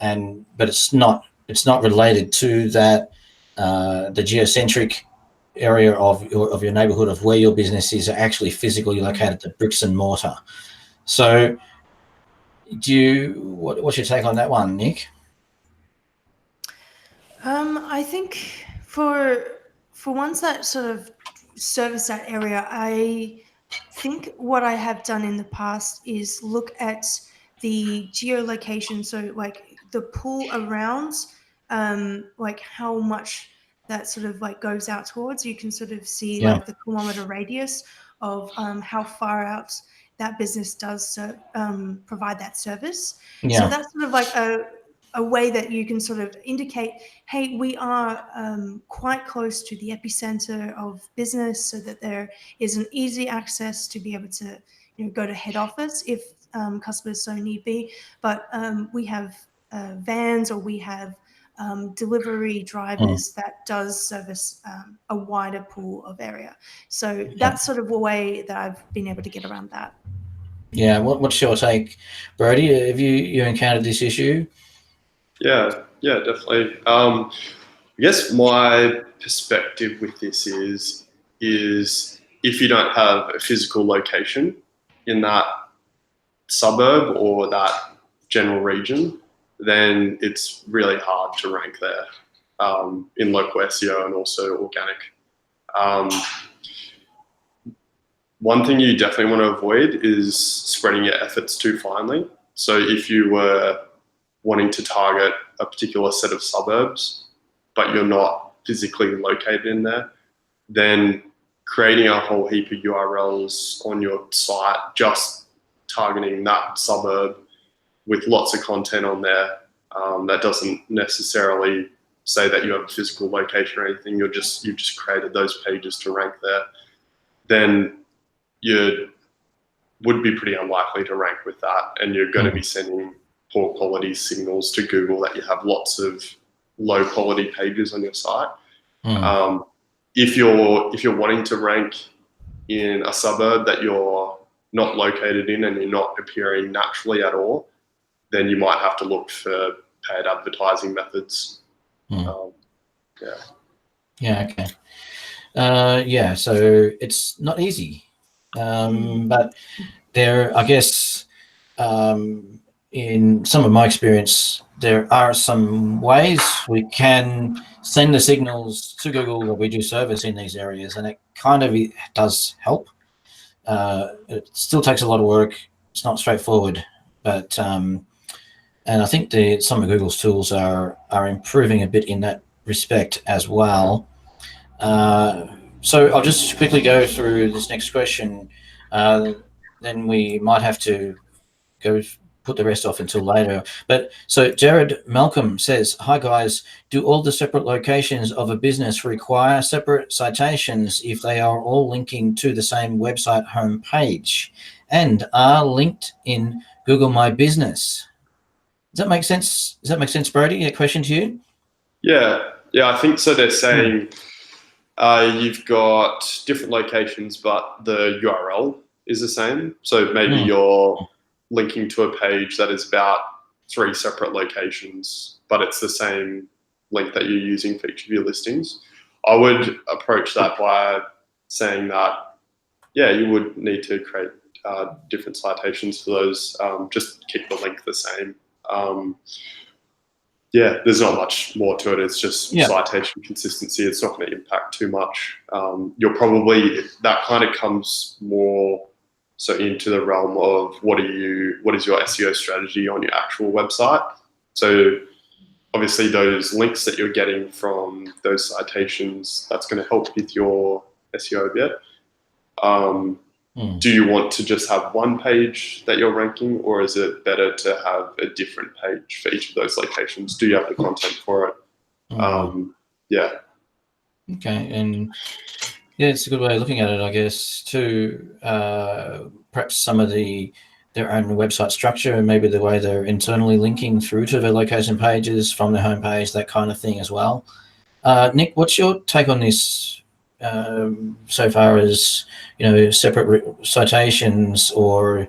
but it's not related to that the geocentric area of your neighborhood of where your business is actually physically located, the bricks and mortar. So what's your take on that one, Nick? I think for ones that sort of service that area, I think what I have done in the past is look at the geolocation. So like the pool around, like how much that sort of like goes out towards. You can sort of see like the kilometer radius of how far out that business does provide that service. Yeah. So that's sort of like a way that you can sort of indicate, hey, we are quite close to the epicenter of business, so that there is an easy access to be able to go to head office if customers so need be. But we have vans, or we have delivery drivers that does service a wider pool of area. So that's sort of a way that I've been able to get around that. Yeah, what's your take, Brodie? Have you encountered this issue? Yeah, definitely. I guess my perspective with this is if you don't have a physical location in that suburb or that general region, then it's really hard to rank there in local SEO and also organic. One thing you definitely want to avoid is spreading your efforts too finely. So if you were wanting to target a particular set of suburbs, but you're not physically located in there, then creating a whole heap of URLs on your site just targeting that suburb with lots of content on there, that doesn't necessarily say that you have a physical location or anything, you've just created those pages to rank there, then you would be pretty unlikely to rank with that, and you're going to be sending poor quality signals to Google that you have lots of low quality pages on your site. If you're wanting to rank in a suburb that you're not located in and you're not appearing naturally at all, then you might have to look for paid advertising methods. Okay. So it's not easy, but there, I guess, in some of my experience, there are some ways we can send the signals to Google that we do service in these areas, and it kind of does help. It still takes a lot of work. It's not straightforward, but and I think some of Google's tools are improving a bit in that respect as well. So I'll just quickly go through this next question. Then we might have to put the rest off until later. But so Jared Malcolm says, hi guys, do all the separate locations of a business require separate citations if they are all linking to the same website homepage and are linked in Google My Business? Does that make sense? Does that make sense, Brodie? A question to you? Yeah, I think so. They're saying you've got different locations, but the URL is the same. So maybe you're linking to a page that is about 3 separate locations, but it's the same link that you're using for each of your listings. I would approach that by saying that, you would need to create different citations for those. Just keep the link the same. There's not much more to it. It's just citation consistency. It's not going to impact too much. That kind of comes more so into the realm of what is your SEO strategy on your actual website. So obviously those links that you're getting from those citations, that's going to help with your SEO a bit. Do you want to just have one page that you're ranking, or is it better to have a different page for each of those locations? Do you have the content for it? Okay, and it's a good way of looking at it, I guess, too. Perhaps some of their own website structure and maybe the way they're internally linking through to their location pages from the homepage, that kind of thing as well. Nick, what's your take on this so far as, separate citations, or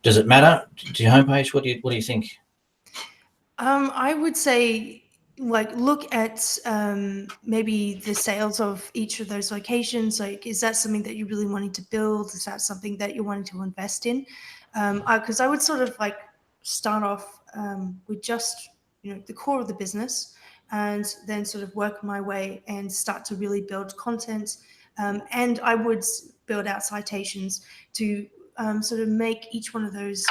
does it matter to your homepage? What do you think? I would say, look at maybe the sales of each of those locations. Is that something that you're really wanting to build? Is that something that you're wanting to invest in? Because I would sort of start off with just the core of the business, and then sort of work my way and start to really build content. And I would build out citations to sort of make each one of those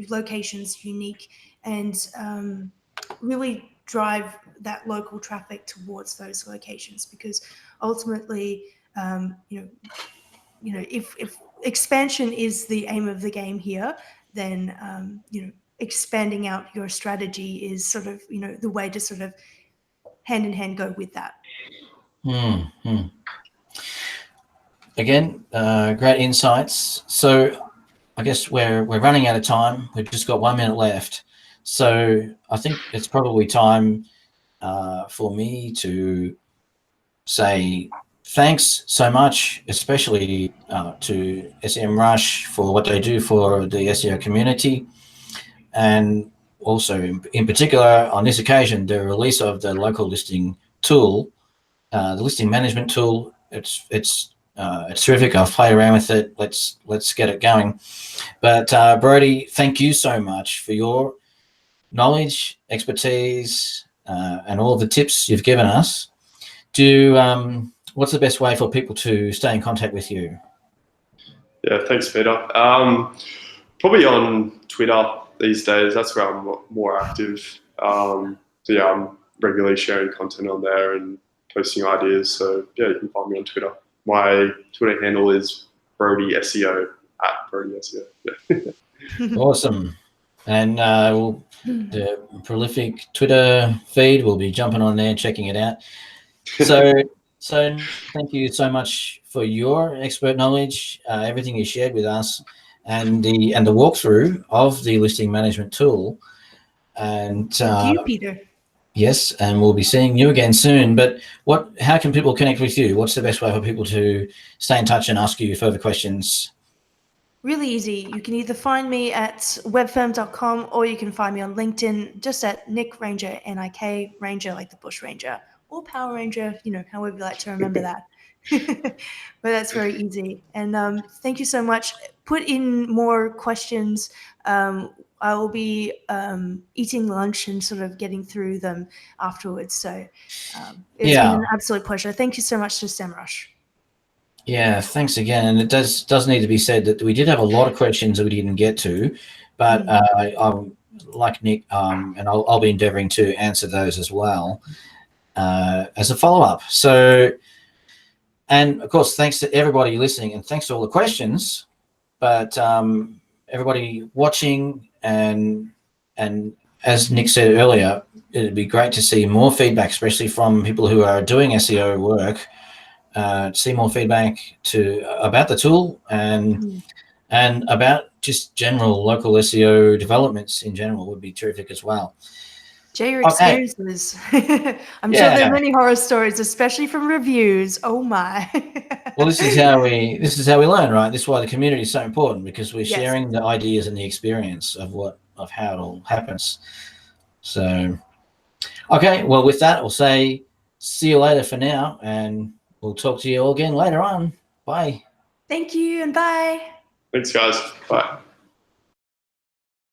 locations unique and really drive that local traffic towards those locations. Because ultimately, if expansion is the aim of the game here, then expanding out your strategy is sort of the way to sort of hand in hand go with that. Again, great insights. So I guess we're running out of time. We've just got 1 minute left. So I think it's probably time for me to say thanks so much, especially to Semrush for what they do for the SEO community. And also in particular on this occasion, the release of the local listing tool, the listing management tool. It's terrific. I've played around with it. Let's get it going. But Brodie, thank you so much for your knowledge, expertise, and all the tips you've given us. What's the best way for people to stay in contact with you? Yeah, thanks, Peter. Probably on Twitter. these days. That's where I'm more active. So yeah, I'm regularly sharing content on there and posting ideas. So yeah, you can find me on Twitter. My Twitter handle is Brodie SEO at Brodie SEO. Yeah. Awesome. And the prolific Twitter feed, we'll be jumping on there, checking it out. So thank you so much for your expert knowledge, everything you shared with us, and the walkthrough of the listing management tool. And Thank you, Peter. yes, and we'll be seeing you again soon. But how can people connect with you? What's the best way for people to stay in touch and ask you further questions? Really easy. You can either find me at webfirm.com or you can find me on LinkedIn just at Nick Ranger, N-I-K, Ranger like the Bush Ranger, or Power Ranger, however you like to remember that. But that's very easy. And thank you so much. Put in more questions. I will be eating lunch and sort of getting through them afterwards. So it's been an absolute pleasure. Thank you so much to Semrush. Yeah, thanks again. And it does need to be said that we did have a lot of questions that we didn't get to, but I'm like Nick, and I'll be endeavoring to answer those as well as a follow-up. So, and of course, thanks to everybody listening, and thanks to all the questions, but everybody watching, and as Nick said earlier, it'd be great to see more feedback, especially from people who are doing SEO work. See more feedback about the tool and about just general local SEO developments in general would be terrific as well. Share your experiences. I'm sure there are many horror stories, especially from reviews. Oh my. Well, this is how we learn, right? This is why the community is so important, because we're sharing the ideas and the experience of how it all happens. So, okay, well, with that, we'll say see you later for now, and we'll talk to you all again later on. Bye. Thank you and bye. Thanks, guys. Bye.